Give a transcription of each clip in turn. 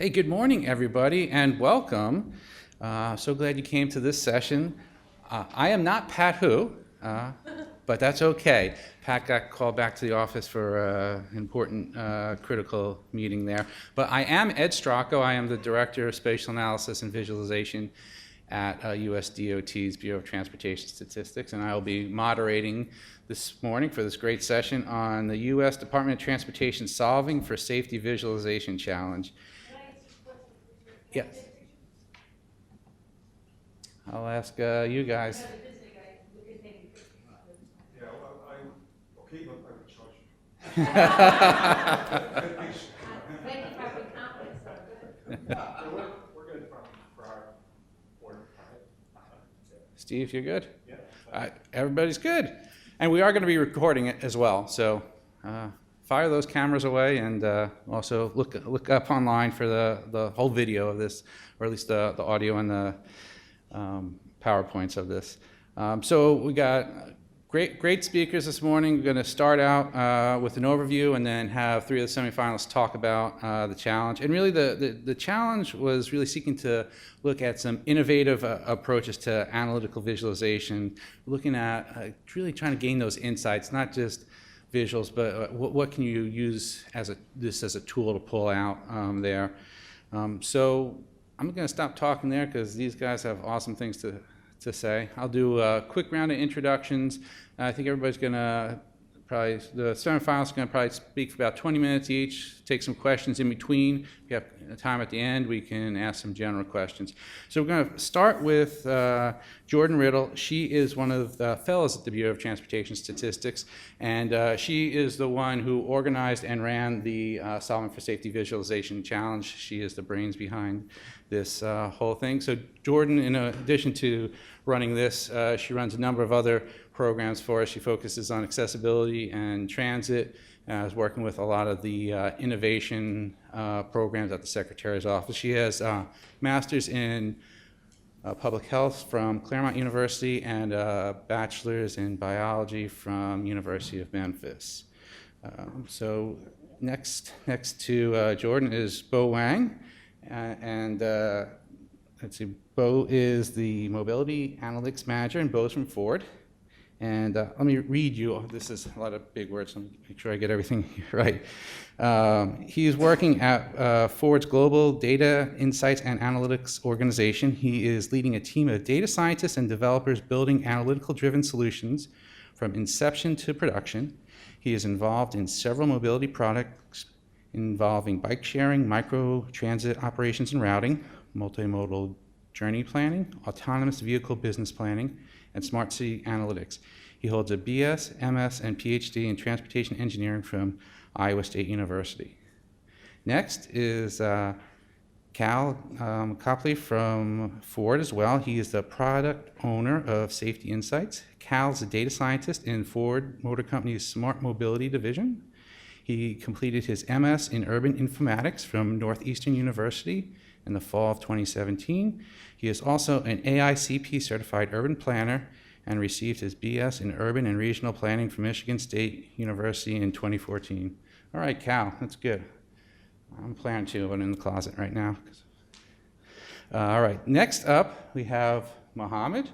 Hey, good morning, everybody, and welcome. So glad you came to this session. I am not Pat Who, but that's okay. Pat got called back to the office for an important critical meeting there. But I am Ed Stracco. I am the Director of Spatial Analysis and Visualization at US DOT's Bureau of Transportation Statistics, and I will be moderating this morning for this great session on the US Department of Transportation Solving for Safety Visualization Challenge. Yes. I'll ask you guys. Yeah, well, okay, but I will charge you. Thank you for having confidence. We're good for our board. Steve, you're good? Yeah. Everybody's good. And we are going to be recording it as well, so fire those cameras away and also look up online for the whole video of this, or at least the audio and the PowerPoints of this. So we got great speakers this morning. We're going to start out with an overview and then have three of the semifinalists talk about the challenge. And really the challenge was really seeking to look at some innovative approaches to analytical visualization, looking at really trying to gain those insights, not just visuals, but what can you use as this as a tool to pull out there. So I'm going to stop talking there because these guys have awesome things to say. I'll do a quick round of introductions. I think everybody's going to the semifinalists are going to probably speak for about 20 minutes each, take some questions in between. If you have time at the end, we can ask some general questions. So we're going to start with Jordan Riddle. She is one of the fellows at the Bureau of Transportation Statistics, and she is the one who organized and ran the Solving for Safety Visualization Challenge. She is the brains behind this whole thing. So Jordan, in addition to running this, she runs a number of other programs for us. She focuses on accessibility and transit, is working with a lot of the innovation programs at the Secretary's office. She has a master's in public health from Claremont University and a bachelor's in biology from University of Memphis. So next to Jordan is Bo Wang, and let's see, Bo is the Mobility Analytics Manager, and Bo's from Ford. And let me read you, this is a lot of big words, so let me make sure I get everything right. He's working at Ford's Global Data Insights and Analytics Organization. He is leading a team of data scientists and developers building analytical-driven solutions from inception to production. He is involved in several mobility products involving bike sharing, micro-transit operations and routing, multimodal journey planning, autonomous vehicle business planning, and smart city analytics. He holds a BS, MS, and PhD in transportation engineering from Iowa State University. Next is Cal Copley from Ford as well. He is the product owner of Safety Insights. Cal's a data scientist in Ford Motor Company's Smart Mobility Division. He completed his MS in Urban Informatics from Northeastern University in the fall of 2017. He is also an AICP certified urban planner and received his BS in Urban and Regional Planning from Michigan State University in 2014. All right, Cal, that's good. I'm planning to, but I'm in the closet right now. All right, next up we have Mohammed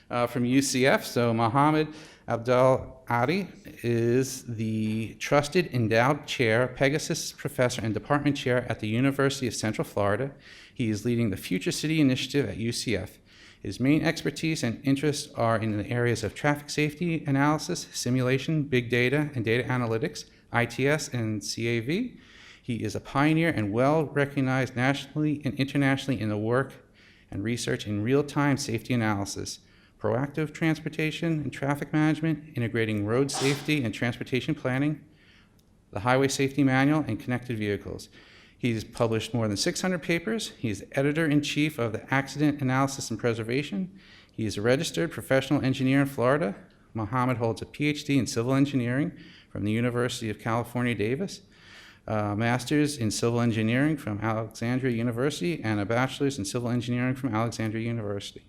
from UCF. So Mohammed Abdel Adi is the Trusted Endowed Chair, Pegasus Professor, and Department Chair at the University of Central Florida. He is leading the Future City Initiative at UCF. His main expertise and interests are in the areas of traffic safety analysis, simulation, big data, and data analytics, ITS, and CAV. He is a pioneer and well-recognized nationally and internationally in the work and research in real-time safety analysis, proactive transportation and traffic management, integrating road safety and transportation planning, the Highway Safety Manual, and connected vehicles. He's published more than 600 papers. He's editor-in-chief of the Accident Analysis and Preservation. He is a registered professional engineer in Florida. Mohammed holds a PhD in civil engineering from the University of California, Davis, a master's in civil engineering from Alexandria University, and a bachelor's in civil engineering from Alexandria University.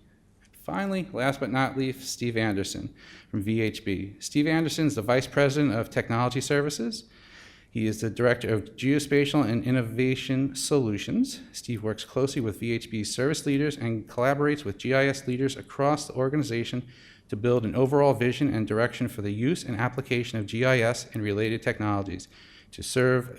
Finally, last but not least, Steve Anderson from VHB. Steve Anderson is the Vice President of Technology Services. He is the Director of Geospatial and Innovation Solutions. Steve works closely with VHB's service leaders and collaborates with GIS leaders across the organization to build an overall vision and direction for the use and application of GIS and related technologies to serve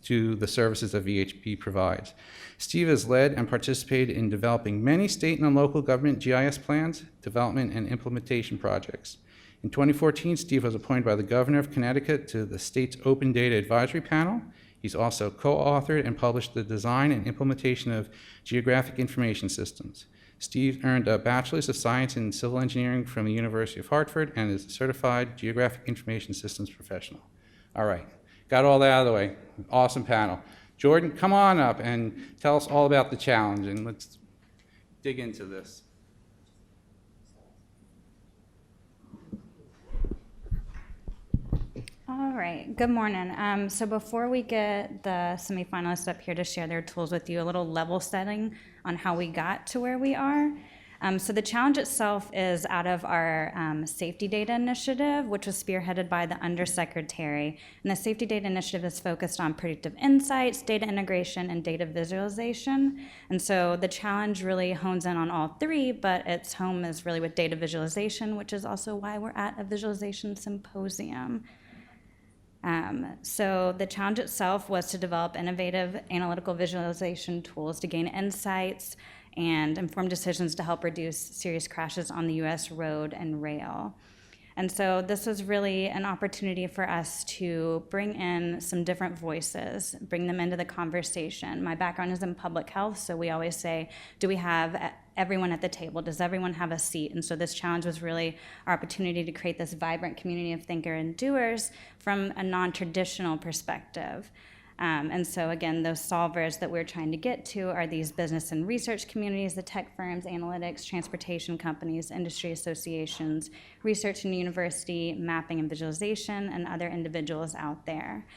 to the services that VHB provides. Steve has led and participated in developing many state and local government GIS plans, development, and implementation projects. In 2014, Steve was appointed by the Governor of Connecticut to the state's Open Data Advisory Panel. He's also co-authored and published the design and implementation of geographic information systems. Steve earned a Bachelor's of Science in Civil Engineering from the University of Hartford and is a certified geographic information systems professional. All right, got all that out of the way. Awesome panel. Jordan, come on up and tell us all about the challenge, and let's dig into this. All right, good morning. So before we get the semi-finalists up here to share their tools with you, a little level setting on how we got to where we are. So the challenge itself is out of our Safety Data Initiative, which was spearheaded by the Undersecretary. And the Safety Data Initiative is focused on predictive insights, data integration, and data visualization. And so the challenge really hones in on all three, but its home is really with data visualization, which is also why we're at a visualization symposium. So the challenge itself was to develop innovative analytical visualization tools to gain insights and inform decisions to help reduce serious crashes on the U.S. road and rail. And so this was really an opportunity for us to bring in some different voices, bring them into the conversation. My background is in public health, so we always say, do we have everyone at the table? Does everyone have a seat? And so this challenge was really our opportunity to create this vibrant community of thinkers and doers from a non-traditional perspective. And so again, those solvers that we're trying to get to are these business and research communities, the tech firms, analytics, transportation companies, industry associations, research and university, mapping and visualization, and other individuals out there.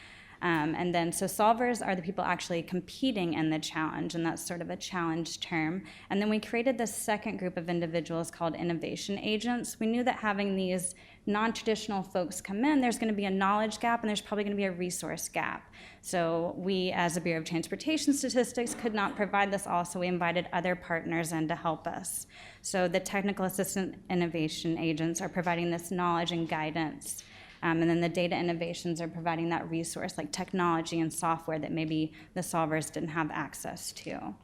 And then, so solvers are the people actually competing in the challenge, and that's sort of a challenge term. And then we created this second group of individuals called innovation agents. We knew that having these non-traditional folks come in, there's going to be a knowledge gap, and there's probably going to be a resource gap. So we, as a Bureau of Transportation Statistics, could not provide this all, so we invited other partners in to help us. So the technical assistant innovation agents are providing this knowledge and guidance. And then the data innovations are providing that resource like technology and software that maybe the solvers didn't have access to.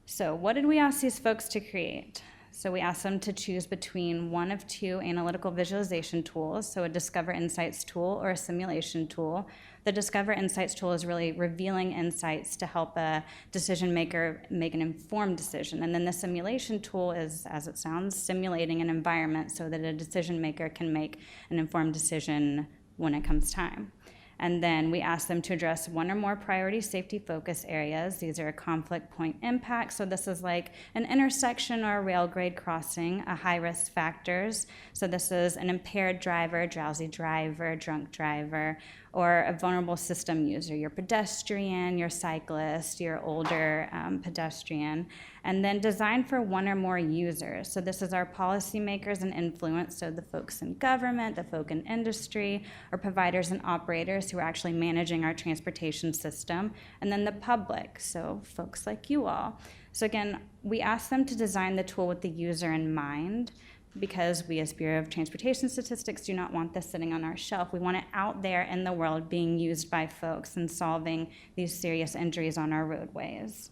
So what did we ask these folks to create? So we asked them to choose between one of two analytical visualization tools, so a Discover Insights tool or a simulation tool. The Discover Insights tool is really revealing insights to help a decision maker make an informed decision. And then the simulation tool is, as it sounds, simulating an environment so that a decision maker can make an informed decision when it comes time. And then we asked them to address one or more priority safety focus areas. These are a conflict point impact. So this is like an intersection or a rail grade crossing, a high risk factors. So this is an impaired driver, drowsy driver, drunk driver, or a vulnerable system user, your pedestrian, your cyclist, your older pedestrian. And then designed for one or more users. So this is our policymakers and influence, so the folks in government, the folk in industry, or providers and operators who are actually managing our transportation system, and then the public, so folks like you all. So again, we asked them to design the tool with the user in mind, because we as Bureau of Transportation Statistics do not want this sitting on our shelf. We want it out there in the world being used by folks and solving these serious injuries on our roadways.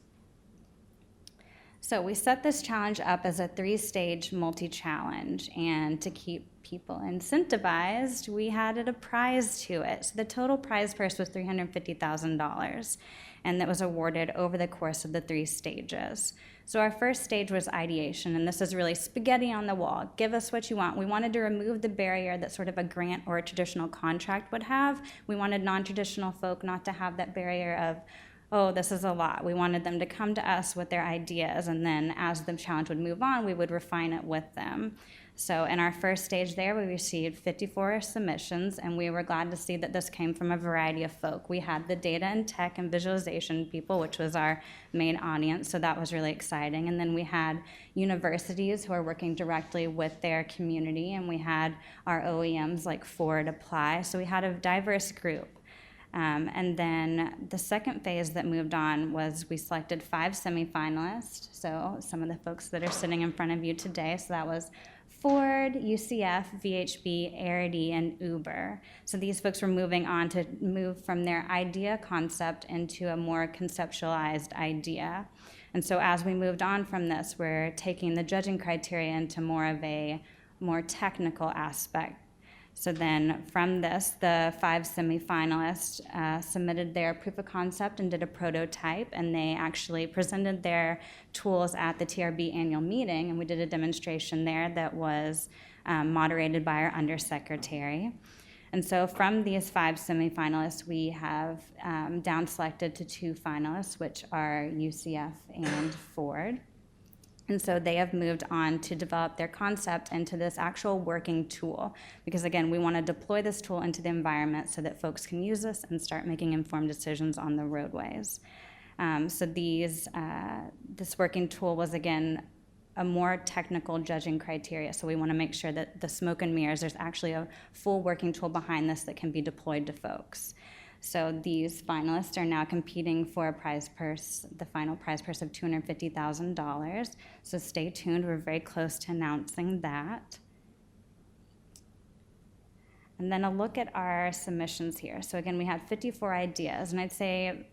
So we set this challenge up as a 3-stage multi-challenge, and to keep people incentivized, we added a prize to it. So the total prize purse was $350,000, and that was awarded over the course of the 3 stages. So our first stage was ideation, and this is really spaghetti on the wall. Give us what you want. We wanted to remove the barrier that sort of a grant or a traditional contract would have. We wanted non-traditional folk not to have that barrier of, oh, this is a lot. We wanted them to come to us with their ideas, and then as the challenge would move on, we would refine it with them. So in our first stage there, we received 54 submissions, and we were glad to see that this came from a variety of folk. We had the data and tech and visualization people, which was our main audience, so that was really exciting. And then we had universities who are working directly with their community, and we had our OEMs like Ford apply, so we had a diverse group. And then the second phase that moved on was we selected 5 semifinalists, so some of the folks that are sitting in front of you today. So that was Ford, UCF, VHB, Arity, and Uber. So these folks were moving on to move from their idea concept into a more conceptualized idea. And so as we moved on from this, we're taking the judging criteria into more of a more technical aspect. So then from this, the 5 semifinalists submitted their proof of concept and did a prototype, and they actually presented their tools at the TRB annual meeting, and we did a demonstration there that was moderated by our undersecretary. And so from these 5 semifinalists, we have down selected to 2 finalists, which are UCF and Ford. And so they have moved on to develop their concept into this actual working tool. Because again, we want to deploy this tool into the environment so that folks can use this and start making informed decisions on the roadways. So this working tool was, again, a more technical judging criteria. So we want to make sure that the smoke and mirrors, there's actually a full working tool behind this that can be deployed to folks. So these finalists are now competing for a prize purse, the final prize purse of $250,000. So stay tuned, we're very close to announcing that. And then a look at our submissions here. So again, we had 54 ideas, and I'd say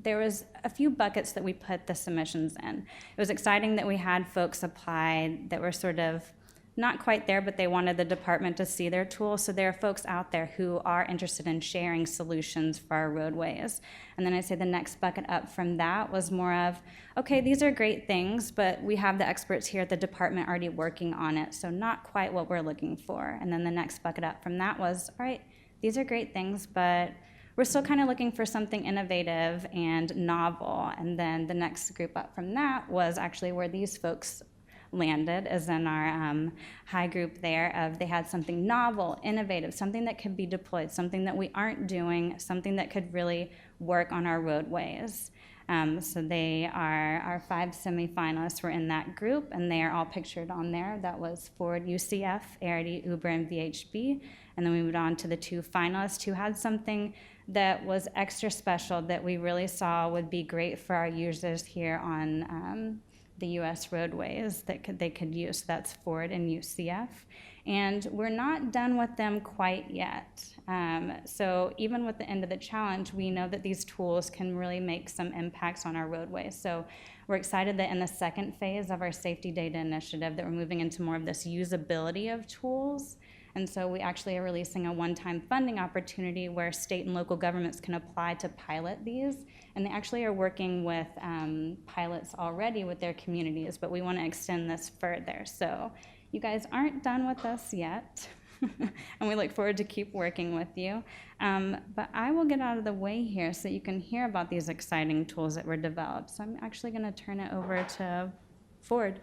there was a few buckets that we put the submissions in. It was exciting that we had folks apply that were sort of not quite there, but they wanted the department to see their tool. So there are folks out there who are interested in sharing solutions for our roadways. And then I'd say the next bucket up from that was more of, okay, these are great things, but we have the experts here at the department already working on it, so not quite what we're looking for. And then the next bucket up from that was, all right, these are great things, but we're still kind of looking for something innovative and novel. And then the next group up from that was actually where these folks landed, as in our high group there, of they had something novel, innovative, something that could be deployed, something that we aren't doing, something that could really work on our roadways. So they are, our 5 semifinalists were in that group, and they are all pictured on there. That was Ford, UCF, Arity, Uber, and VHB. And then we moved on to the 2 finalists who had something that was extra special that we really saw would be great for our users here on the U.S. roadways that they could use. That's Ford and UCF. And we're not done with them quite yet. So even with the end of the challenge, we know that these tools can really make some impacts on our roadways. So we're excited that in the second phase of our safety data initiative that we're moving into more of this usability of tools. And so we actually are releasing a one-time funding opportunity where state and local governments can apply to pilot these. And they actually are working with pilots already with their communities, but we want to extend this further. So you guys aren't done with us yet, and we look forward to keep working with you. But I will get out of the way here so you can hear about these exciting tools that were developed. So I'm actually going to turn it over to Ford.